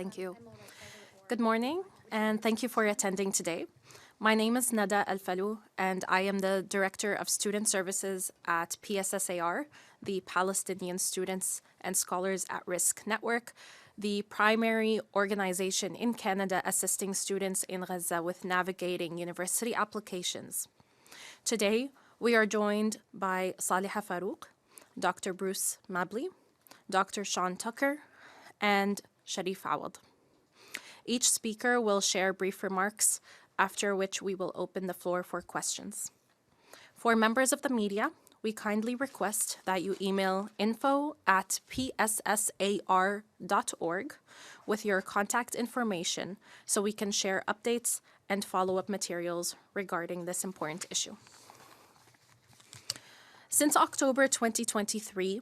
Thank you. Good morning, and thank you for attending today. My name is Nada El-Falou, and I am the Director of Student Services at PSSAR, the Palestinian Students and Scholars at Risk Network, the primary organization in Canada assisting students in Gaza with navigating university applications. Today, we are joined by Saleha Faruqued, Dr. Bruce Mabley, Dr. Sean Tucker, and Sherif Awad. Each speaker will share brief remarks, after which we will open the floor for questions. For members of the media, we kindly request that you email info@pssar.org with your contact information so we can share updates and follow-up materials regarding this important issue. Since October 2023,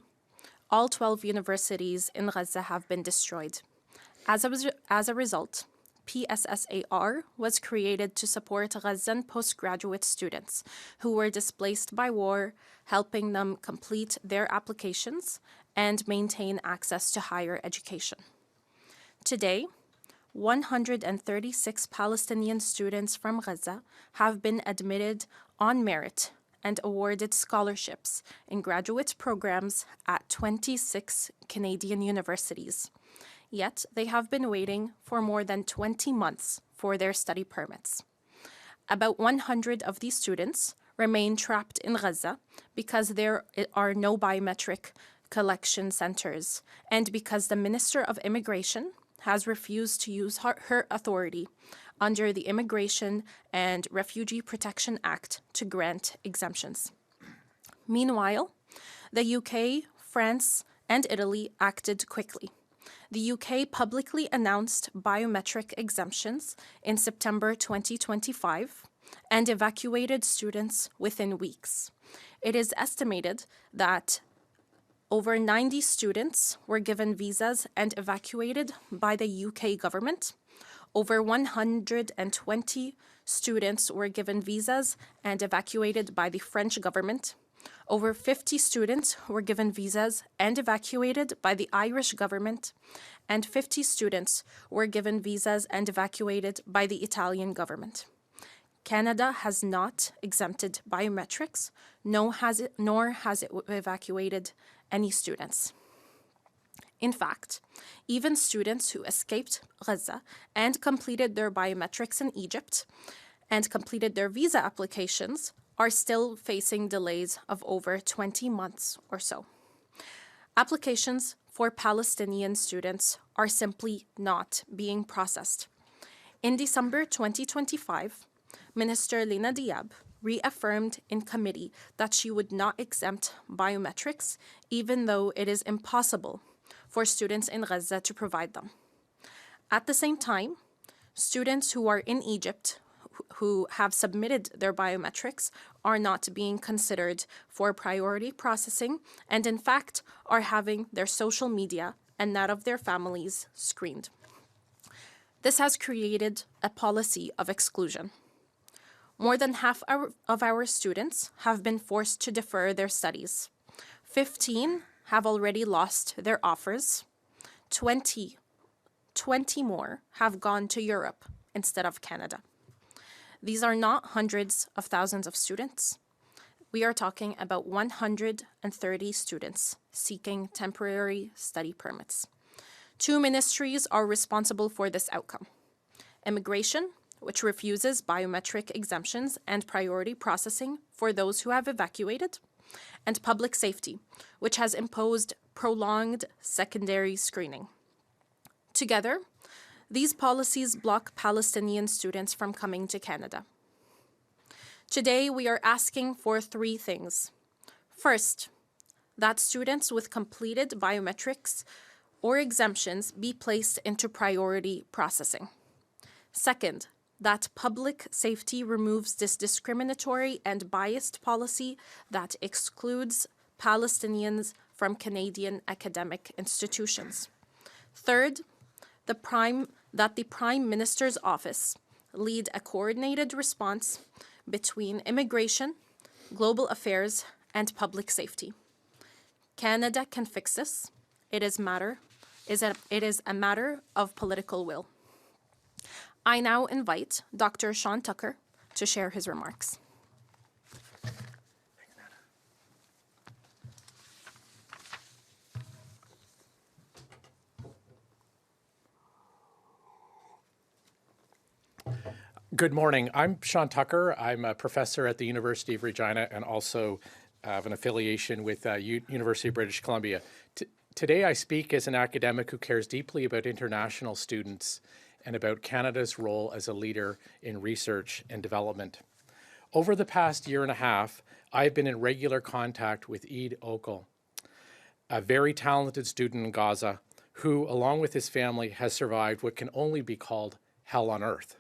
all 12 universities in Gaza have been destroyed. As a result, PSSAR was created to support Gazan postgraduate students who were displaced by war, helping them complete their applications and maintain access to higher education. Today, 136 Palestinian students from Gaza have been admitted on merit and awarded scholarships in graduate programs at 26 Canadian universities. Yet, they have been waiting for more than 20 months for their study permits. About 100 of these students remain trapped in Gaza because there are no biometric collection centers and because the Minister of Immigration has refused to use her authority under the Immigration and Refugee Protection Act to grant exemptions. Meanwhile, the UK, France, and Italy acted quickly. The UK publicly announced biometric exemptions in September 2025 and evacuated students within weeks. It is estimated that over 90 students were given visas and evacuated by the UK government. Over 120 students were given visas and evacuated by the French government. Over 50 students were given visas and evacuated by the Irish government, and 50 students were given visas and evacuated by the Italian government. Canada has not exempted biometrics, nor has it evacuated any students. In fact, even students who escaped Gaza and completed their biometrics in Egypt and completed their visa applications are still facing delays of over 20 months or so. Applications for Palestinian students are simply not being processed. In December 2025, Minister Lina Diab reaffirmed in committee that she would not exempt biometrics, even though it is impossible for students in Gaza to provide them. At the same time, students who are in Egypt who have submitted their biometrics are not being considered for priority processing and in fact are having their social media and that of their families screened. This has created a policy of exclusion. More than half of our students have been forced to defer their studies. 15 have already lost their offers. 20 more have gone to Europe instead of Canada. These are not hundreds of thousands of students. We are talking about 130 students seeking temporary study permits. Two ministries are responsible for this outcome: Immigration, which refuses biometric exemptions and priority processing for those who have evacuated, and Public Safety, which has imposed prolonged secondary screening. Together, these policies block Palestinian students from coming to Canada. Today, we are asking for three things. First, that students with completed biometrics or exemptions be placed into priority processing. Second, that Public Safety removes this discriminatory and biased policy that excludes Palestinians from Canadian academic institutions. Third, that the Prime Minister's office lead a coordinated response between immigration, global affairs, and public safety. Canada can fix this. It is a matter It is a matter of political will. I now invite Dr. Sean Tucker to share his remarks. Good morning. I'm Sean Tucker. I'm a professor at the University of Regina and also have an affiliation with University of British Columbia. Today I speak as an academic who cares deeply about international students and about Canada's role as a leader in research and development. Over the past year and a half, I've been in regular contact with Eid Okal, a very talented student in Gaza who, along with his family, has survived what can only be called hell on earth.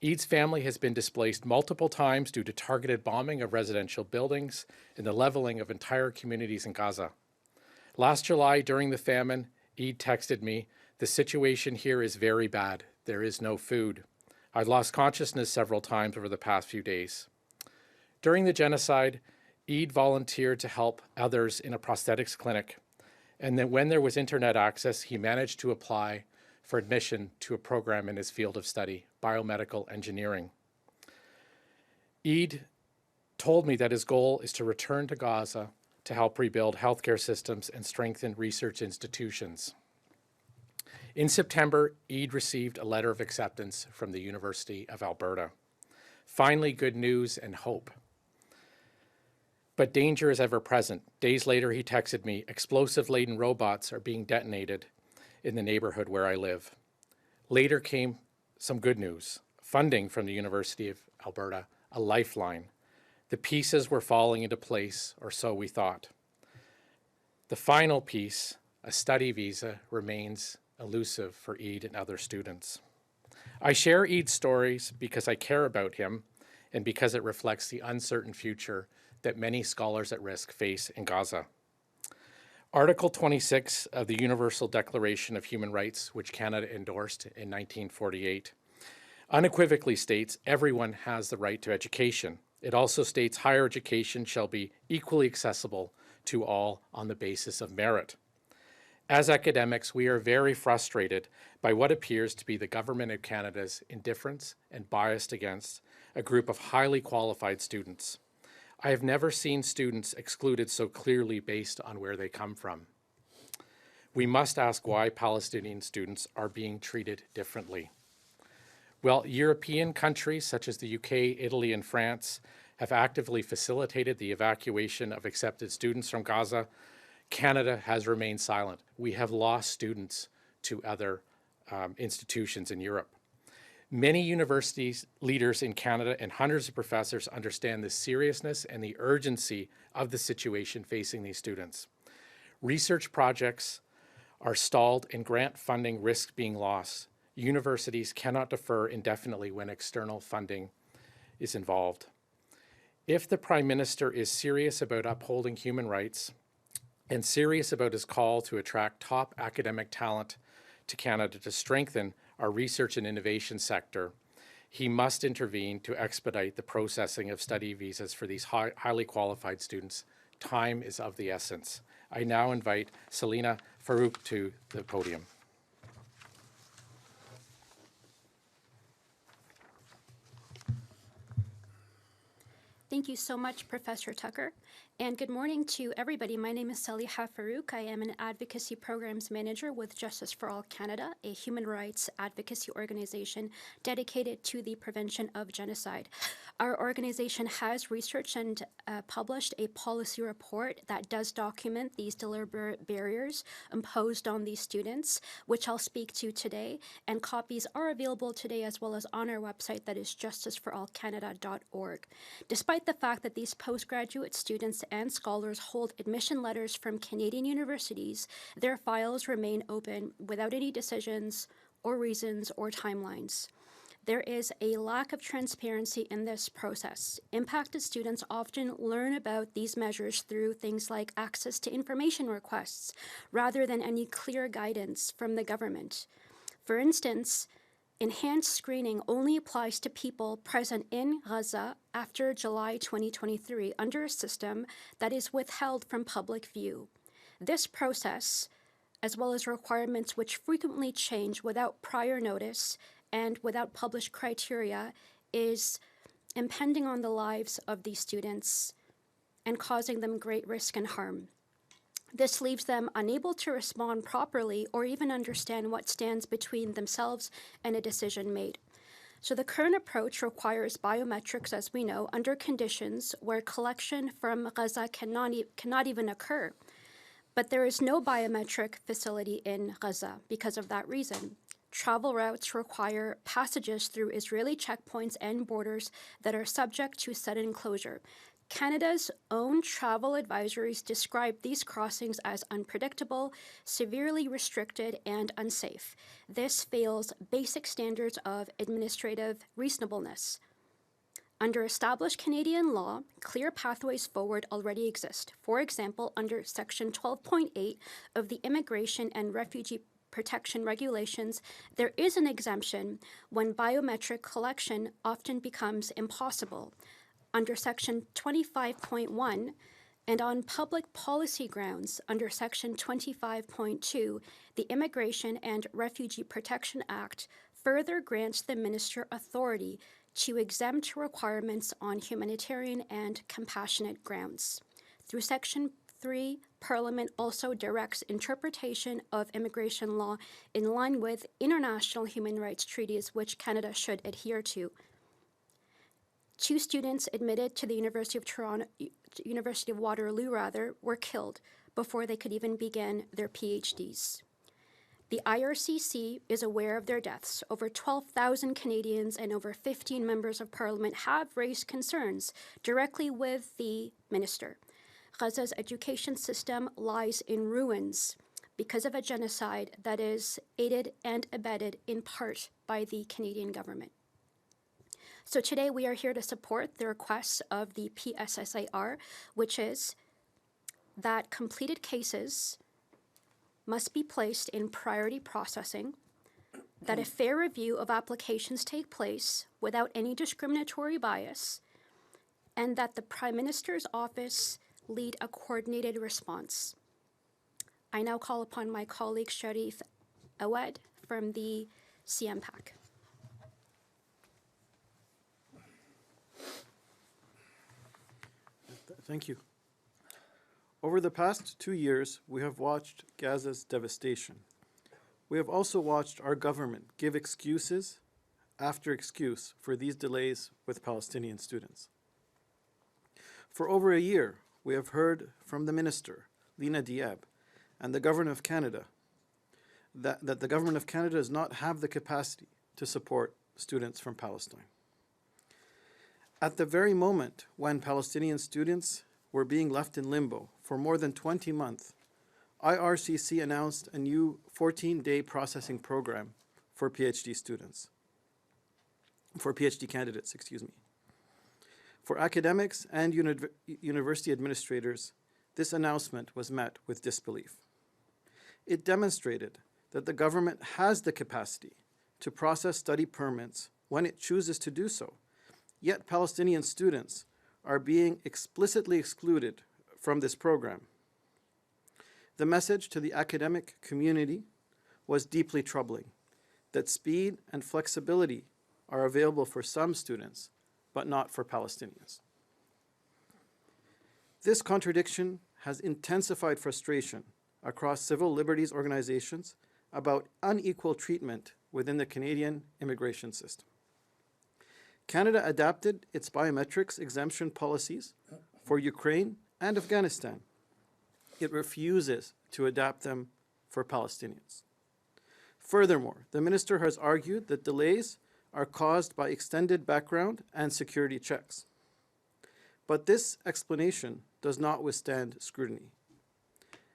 Eid's family has been displaced multiple times due to targeted bombing of residential buildings and the leveling of entire communities in Gaza. Last July, during the famine, Eid texted me, "The situation here is very bad. There is no food." I've lost consciousness several times over the past few days. During the genocide, Eid volunteered to help others in a prosthetics clinic, and then when there was internet access, he managed to apply for admission to a program in his field of study, biomedical engineering. Eid told me that his goal is to return to Gaza to help rebuild healthcare systems and strengthen research institutions. In September, Eid received a letter of acceptance from the University of Alberta. Finally, good news and hope. But danger is ever present. Days later, he texted me, "Explosive-laden robots are being detonated in the neighborhood where I live." Later came some good news, funding from the University of Alberta, a lifeline. The pieces were falling into place, or so we thought. The final piece, a study visa, remains elusive for Eid and other students. I share Eid's stories because I care about him and because it reflects the uncertain future that many scholars at risk face in Gaza. Article 26 of the Universal Declaration of Human Rights, which Canada endorsed in 1948, unequivocally states everyone has the right to education. It also states higher education shall be equally accessible to all on the basis of merit. As academics, we are very frustrated by what appears to be the Government of Canada's indifference and bias against a group of highly qualified students. I have never seen students excluded so clearly based on where they come from. We must ask why Palestinian students are being treated differently. Well, European countries such as the UK, Italy, and France have actively facilitated the evacuation of accepted students from Gaza. Canada has remained silent. We have lost students to other institutions in Europe. Many universities leaders in Canada and hundreds of professors understand the seriousness and the urgency of the situation facing these students. Research projects are stalled and grant funding risks being lost. Universities cannot defer indefinitely when external funding is involved. If the Prime Minister is serious about upholding human rights and serious about his call to attract top academic talent to Canada to strengthen our research and innovation sector, he must intervene to expedite the processing of study visas for these highly qualified students. Time is of the essence. I now invite Saleha Faruqued to the podium. Thank you so much, Professor Tucker. And good morning to everybody. My name is Saleha Faruqued. I am an advocacy programs manager with Justice for All Canada, a human rights advocacy organization dedicated to the prevention of genocide. Our organization has researched and published a policy report that does document these deliberate barriers imposed on these students, which I'll speak to today. And copies are available today as well as on our website, that is justiceforallcanada.org. Despite the fact that these postgraduate students and scholars hold admission letters from Canadian universities, their files remain open without any decisions or reasons or timelines. There is a lack of transparency in this process. Impacted students often learn about these measures through things like access to information requests, rather than any clear guidance from the government. For instance, enhanced screening only applies to people present in Gaza after July 2023 under a system that is withheld from public view. This process as well as requirements which frequently change without prior notice and without published criteria, is impending on the lives of these students and causing them great risk and harm. This leaves them unable to respond properly or even understand what stands between themselves and a decision made. So the current approach requires biometrics, as we know, under conditions where collection from Gaza cannot even occur. But there is no biometric facility in Gaza because of that reason. Travel routes require passages through Israeli checkpoints and borders that are subject to sudden closure. Canada's own travel advisories describe these crossings as unpredictable, severely restricted, and unsafe. This fails basic standards of administrative reasonableness. Under established Canadian law, clear pathways forward already exist. For example, under Section 12.8 of the Immigration and Refugee Protection Regulations, there is an exemption when biometric collection often becomes impossible. Under Section 25.1 and on public policy grounds under Section 25.2, the Immigration and Refugee Protection Act further grants the minister authority to exempt requirements on humanitarian and compassionate grounds. Through Section 3, Parliament also directs interpretation of immigration law in line with international human rights treaties which Canada should adhere to. 2 students admitted to the University of Waterloo were killed before they could even begin their PhDs. The IRCC is aware of their deaths. Over 12,000 Canadians and over 15 members of Parliament have raised concerns directly with the minister. Gaza's education system lies in ruins because of a genocide that is aided and abetted in part by the Canadian government. So today we are here to support the requests of the PSSAR, which is that completed cases must be placed in priority processing, that a fair review of applications take place without any discriminatory bias, and that the Prime Minister's office lead a coordinated response. I now call upon my colleague Sherif Awad from the CMPAC. Thank you. Over the past 2 years, we have watched Gaza's devastation. We have also watched our government give excuses after excuse for these delays with Palestinian students. For over a year, we have heard from the Minister, Lina Diab, and the Government of Canada that the Government of Canada does not have the capacity to support students from Palestine. At the very moment when Palestinian students were being left in limbo for more than 20 months, IRCC announced a new 14-day processing program for PhD candidates. For academics and university administrators, this announcement was met with disbelief. It demonstrated that the government has the capacity to process study permits when it chooses to do so, yet Palestinian students are being explicitly excluded from this program. The message to the academic community was deeply troubling, that speed and flexibility are available for some students, but not for Palestinians. This contradiction has intensified frustration across civil liberties organizations about unequal treatment within the Canadian immigration system. Canada adapted its biometrics exemption policies for Ukraine and Afghanistan. It refuses to adapt them for Palestinians. Furthermore, the minister has argued that delays are caused by extended background and security checks. But this explanation does not withstand scrutiny.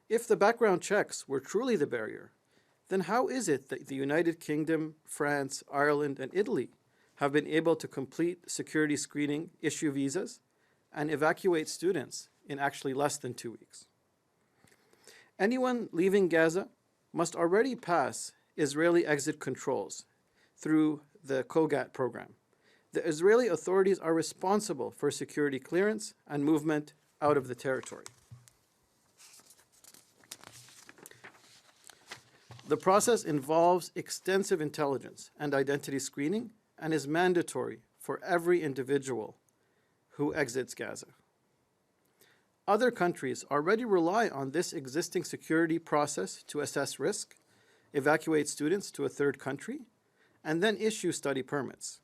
If the background checks were truly the barrier, then how is it that the United Kingdom, France, Ireland, and Italy have been able to complete security screening, issue visas, and evacuate students in actually less than 2 weeks? Anyone leaving Gaza must already pass Israeli exit controls through the COGAT program. The Israeli authorities are responsible for security clearance and movement out of the territory. The process involves extensive intelligence and identity screening and is mandatory for every individual who exits Gaza. Other countries already rely on this existing security process to assess risk, evacuate students to a third country, and then issue study permits.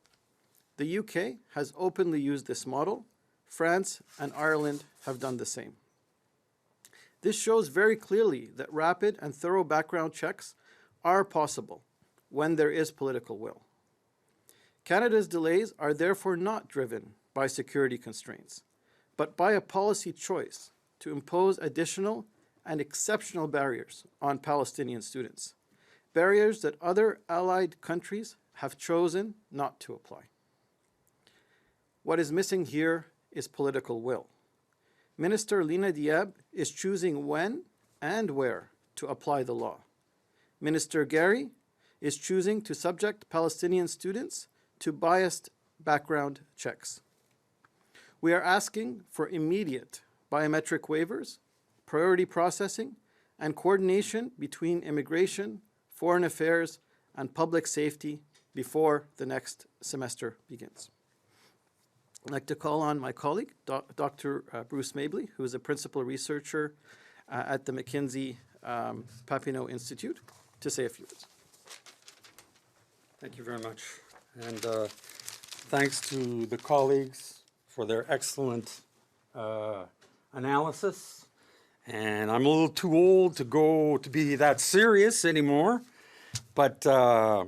The UK has openly used this model. France and Ireland have done the same. This shows very clearly that rapid and thorough background checks are possible when there is political will. Canada's delays are therefore not driven by security constraints, but by a policy choice to impose additional and exceptional barriers on Palestinian students, barriers that other allied countries have chosen not to apply. What is missing here is political will. Minister Lina Diab is choosing when and where to apply the law. Minister Gary is choosing to subject Palestinian students to biased background checks. We are asking for immediate biometric waivers, priority processing, and coordination between immigration, foreign affairs, and public safety before the next semester begins. I'd like to call on my colleague, Dr. Bruce Mabley, who is a principal researcher at the McKinsey Papineau Institute, to say a few words. Thank you very much. And thanks to the colleagues for their excellent analysis. And I'm a little too old to be that serious anymore, but I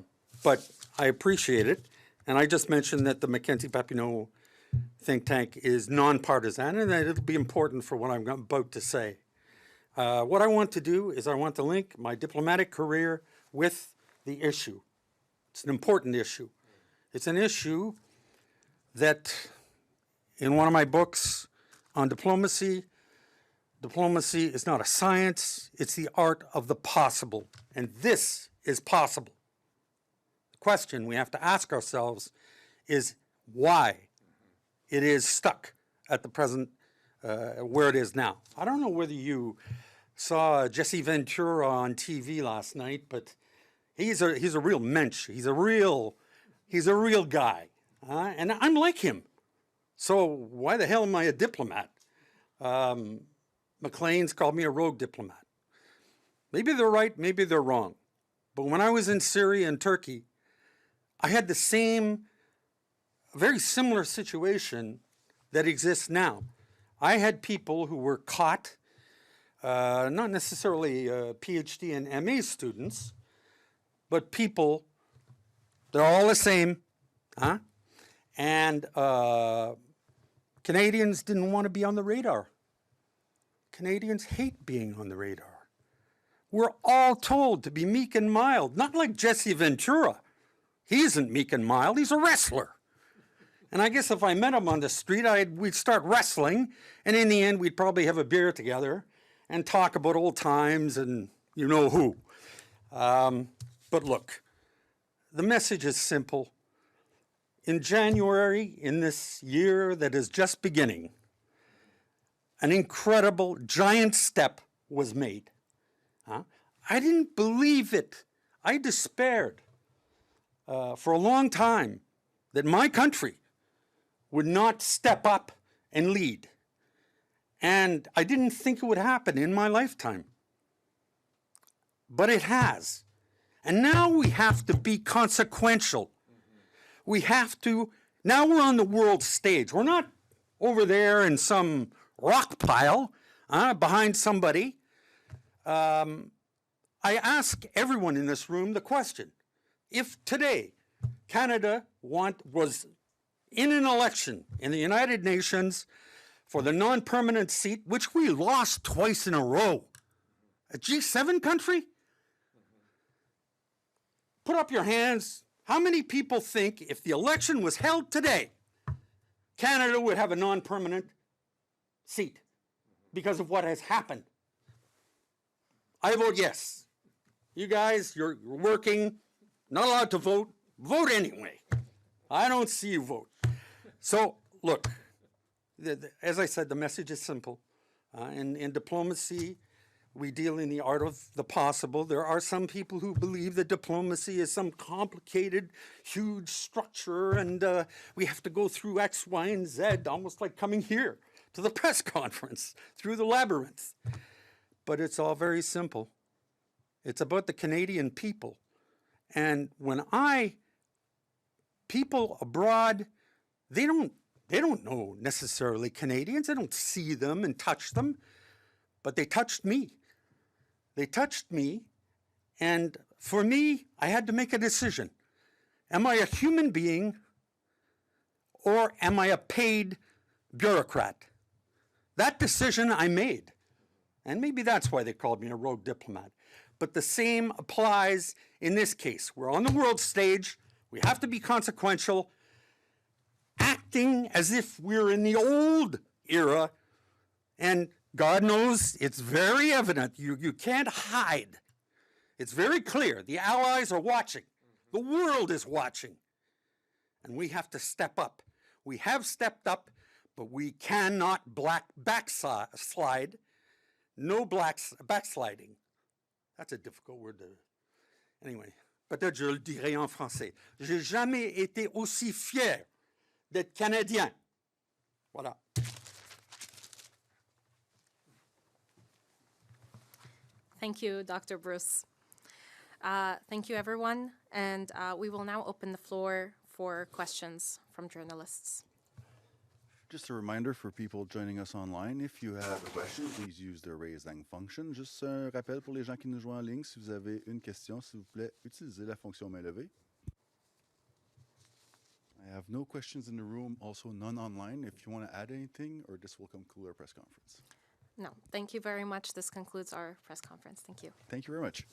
appreciate it. And I just mentioned that the McKinsey Papineau think tank is nonpartisan, and that it'll be important for what I'm about to say. What I want to do is I want to link my diplomatic career with the issue. It's an important issue. It's an issue that, in one of my books on diplomacy, diplomacy is not a science, it's the art of the possible. And this is possible. The question we have to ask ourselves is why it is stuck at the present, where it is now. I don't know whether you saw Jesse Ventura on TV last night, but he's a real mensch. He's a real guy, and I'm like him. So why the hell am I a diplomat? McLean's called me a rogue diplomat. Maybe they're right, maybe they're wrong. But when I was in Syria and Turkey, I had the same, very similar situation that exists now. I had people who were caught, not necessarily PhD and MA students, but people, they're all the same, and Canadians didn't want to be on the radar. Canadians hate being on the radar. We're all told to be meek and mild, not like Jesse Ventura. He isn't meek and mild, he's a wrestler. And I guess if I met him on the street, we'd start wrestling, and in the end, we'd probably have a beer together and talk about old times and you know who. But look, the message is simple. In January, in this year that is just beginning, an incredible, giant step was made. I didn't believe it. I despaired for a long time that my country would not step up and lead. And I didn't think it would happen in my lifetime. But it has. And now we have to be consequential. We have to, now we're on the world stage. We're not over there in some rock pile behind somebody. I ask everyone in this room the question, if today Canada was in an election in the United Nations for the non-permanent seat, which we lost twice in a row, a G7 country? Put up your hands. How many people think if the election was held today, Canada would have a non-permanent seat because of what has happened? I vote yes. You guys, you're working, not allowed to vote. Vote anyway. I don't see you vote. So, look, as I said, the message is simple. In diplomacy, We deal in the art of the possible. There are some people who believe that diplomacy is some complicated, huge structure, and we have to go through X, Y, and Z, almost like coming here to the press conference, through the labyrinth. But it's all very simple. It's about the Canadian people. And when people abroad, they don't know necessarily Canadians. They don't see them and touch them, but they touched me. They touched me, and for me, I had to make a decision. Am I a human being, or am I a paid bureaucrat? That decision I made, and maybe that's why they called me a rogue diplomat. But the same applies in this case. We're on the world stage. We have to be consequential, acting as if we're in the old era, and God knows it's very evident. You can't hide. It's very clear. The Allies are watching. The world is watching. And we have to step up. We have stepped up, but we cannot backslide. No backsliding. That's a difficult word to... Anyway, peut-être je le dirai en français. J'ai jamais été aussi fier d'être Canadien. Voilà. Thank you, Dr. Bruce. Thank you, everyone. And we will now open the floor for questions from journalists. Just a reminder for people joining us online, if you have a question, please use the raise hand function. Juste un rappel pour les gens qui nous jouent en ligne, si vous avez une question, s'il vous plaît, utilisez la fonction main levée. I have no questions in the room, also none online. If you want to add anything, or this will conclude our press conference. No, thank you very much. This concludes our press conference. Thank you. Thank you very much.